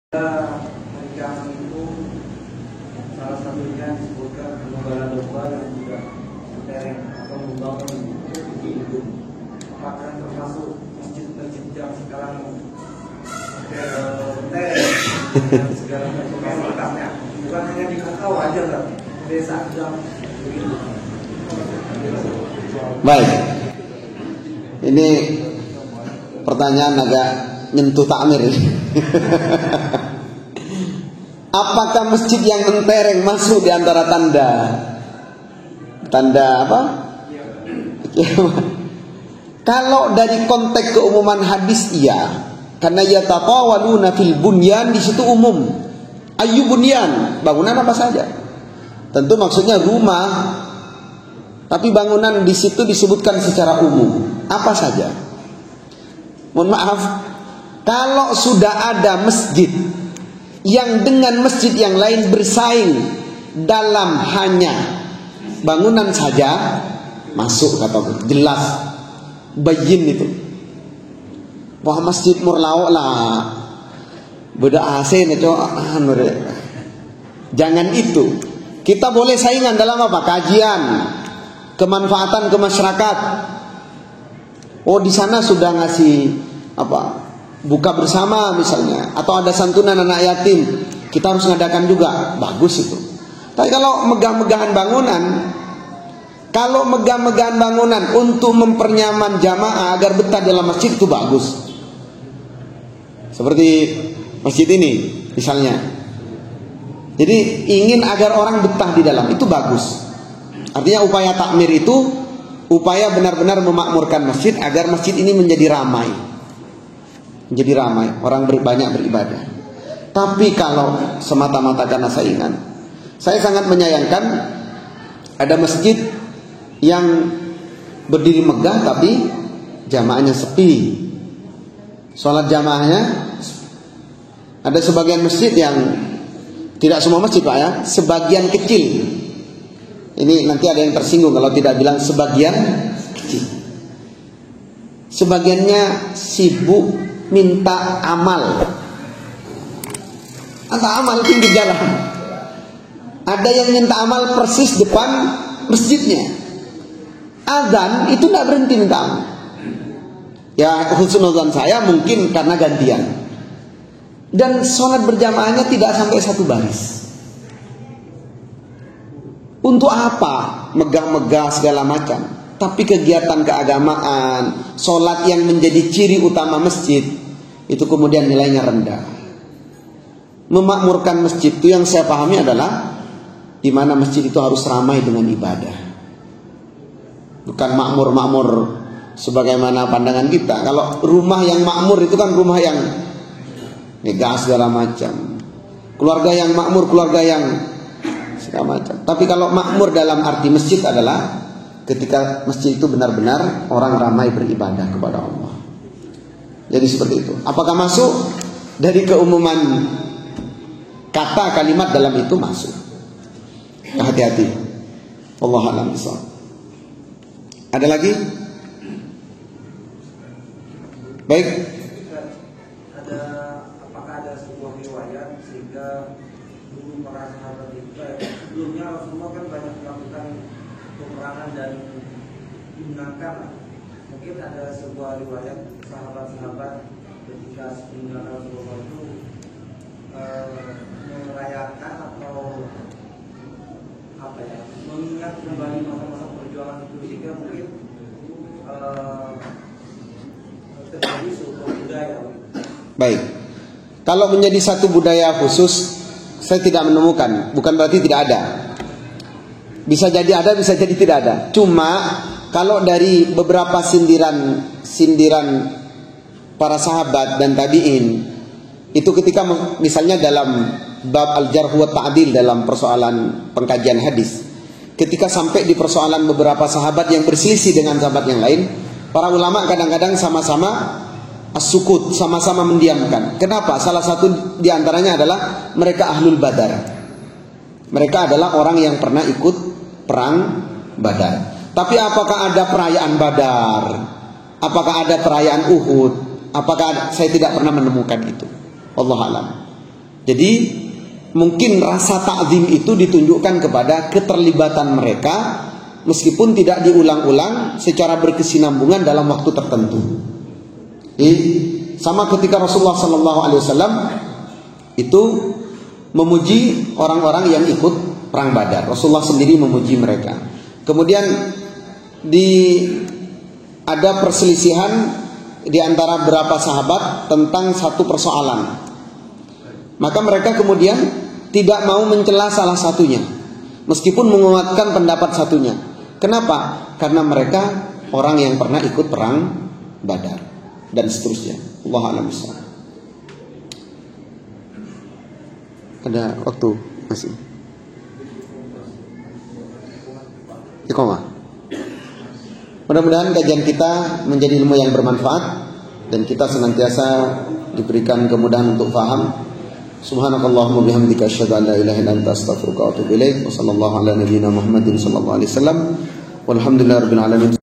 Pernikahan itu salah satunya disebutkan penggembala domba dan juga mentereng atau membangun hidup. Apakah termasuk masjid-masjid yang sekarang mentereng dan segala macam fasilitasnya? Bukan hanya di kota aja lah, desa juga begitu. Baik, ini pertanyaan agak nyentuh takmir. Apakah masjid yang mentereng masuk di antara tanda apa? Kalau dari konteks keumuman hadis iya, karena yatatawaluna fil bunyan, di situ umum. Ayu bunyan, bangunan apa saja. Tentu maksudnya rumah, tapi bangunan di situ disebutkan secara umum, apa saja. Mohon maaf, kalau sudah ada masjid yang dengan masjid yang lain bersaing dalam hanya bangunan saja, masuk kata jelas bayin itu. Wah, masjid murlau lah, beda AC nih jangan itu. Kita boleh saingan dalam apa? Kajian, kemanfaatan ke masyarakat. Oh, di sana sudah ngasih apa? Buka bersama misalnya, atau ada santunan anak yatim, kita harus ngadakan juga, bagus itu. Tapi kalau megah-megahan bangunan, untuk mempernyaman jamaah agar betah dalam masjid, itu bagus. Seperti masjid ini misalnya. Jadi ingin agar orang betah di dalam, itu bagus. Artinya upaya takmir itu upaya benar-benar memakmurkan masjid agar masjid ini menjadi ramai. Orang banyak beribadah. Tapi kalau semata-mata karena saingan, saya sangat menyayangkan ada masjid yang berdiri megah tapi jamaahnya sepi. Sholat jamaahnya, ada sebagian masjid yang, tidak semua masjid Pak ya, sebagian kecil. Ini nanti ada yang tersinggung kalau tidak bilang sebagian kecil. Sebagiannya sibuk minta amal. Pinggir jalan. Ada yang minta amal persis depan masjidnya. Azan itu tidak berhenti minta amal. Ya, husnuzon saya mungkin karena gantian. Dan sholat berjamaahnya tidak sampai satu baris. Untuk apa? Megah-megah segala macam. Tapi kegiatan keagamaan, sholat yang menjadi ciri utama masjid, itu kemudian nilainya rendah. Memakmurkan masjid itu yang saya pahami adalah di mana masjid itu harus ramai dengan ibadah. Bukan makmur-makmur sebagaimana pandangan kita. Kalau rumah yang makmur itu kan rumah yang megah segala macam. Keluarga yang makmur, keluarga yang segala macam. Tapi kalau makmur dalam arti masjid adalah ketika masjid itu benar-benar orang ramai beribadah kepada Allah. Jadi seperti itu. Apakah masuk dari keumuman kata kalimat dalam itu? Masuk. Hati-hati. Wallahu a'lam bishawab. Ada lagi? Baik. Apakah ada sebuah riwayat sehingga dulu para sahabat itu sebelumnya Rasulullah kan banyak melakukan peperangan dan dimenangkan. Mungkin ada sebuah riwayat sahabat-sahabat ketika meninggalkan Rasulullah itu merayakan atau apa ya, mengingat kembali masa-masa perjuangan itu sehingga mungkin terjadi suatu budaya. Baik. Kalau menjadi satu budaya khusus, saya tidak menemukan. Bukan berarti tidak ada. Bisa jadi ada, bisa jadi tidak ada. Cuma kalau dari beberapa sindiran para sahabat dan tabi'in, itu ketika misalnya dalam bab al-jarh wa ta'dil dalam persoalan pengkajian hadis, ketika sampai di persoalan beberapa sahabat yang berselisih dengan sahabat yang lain, para ulama kadang-kadang sama-sama as-sukut, sama-sama mendiamkan. Kenapa? Salah satu diantaranya adalah mereka ahlul badar. Mereka adalah orang yang pernah ikut perang Badar. Tapi apakah ada perayaan Badar? Apakah ada perayaan Uhud? Apakah saya tidak pernah menemukan itu? Wallahu a'lam. Jadi mungkin rasa ta'zim itu ditunjukkan kepada keterlibatan mereka, meskipun tidak diulang-ulang secara berkesinambungan dalam waktu tertentu. Sama ketika Rasulullah SAW itu memuji orang-orang yang ikut perang Badar. Rasulullah sendiri memuji mereka. Kemudian ada perselisihan di antara beberapa sahabat tentang satu persoalan. Maka mereka kemudian tidak mau mencela salah satunya, meskipun menguatkan pendapat satunya. Kenapa? Karena mereka orang yang pernah ikut perang Badar dan seterusnya. Allah a'lam bishawab. Ada waktu masih. Iqamah. Mudah-mudahan kajian kita menjadi ilmu yang bermanfaat dan kita senantiasa diberikan kemudahan untuk faham. Subhanakallahumma bihamdika asyhadu an la ilaha illa anta astaghfiruka wa atubu ilaik. Wa sallallahu ala nabiyyina Muhammadin sallallahu alaihi wasallam. Walhamdulillahirabbil alamin.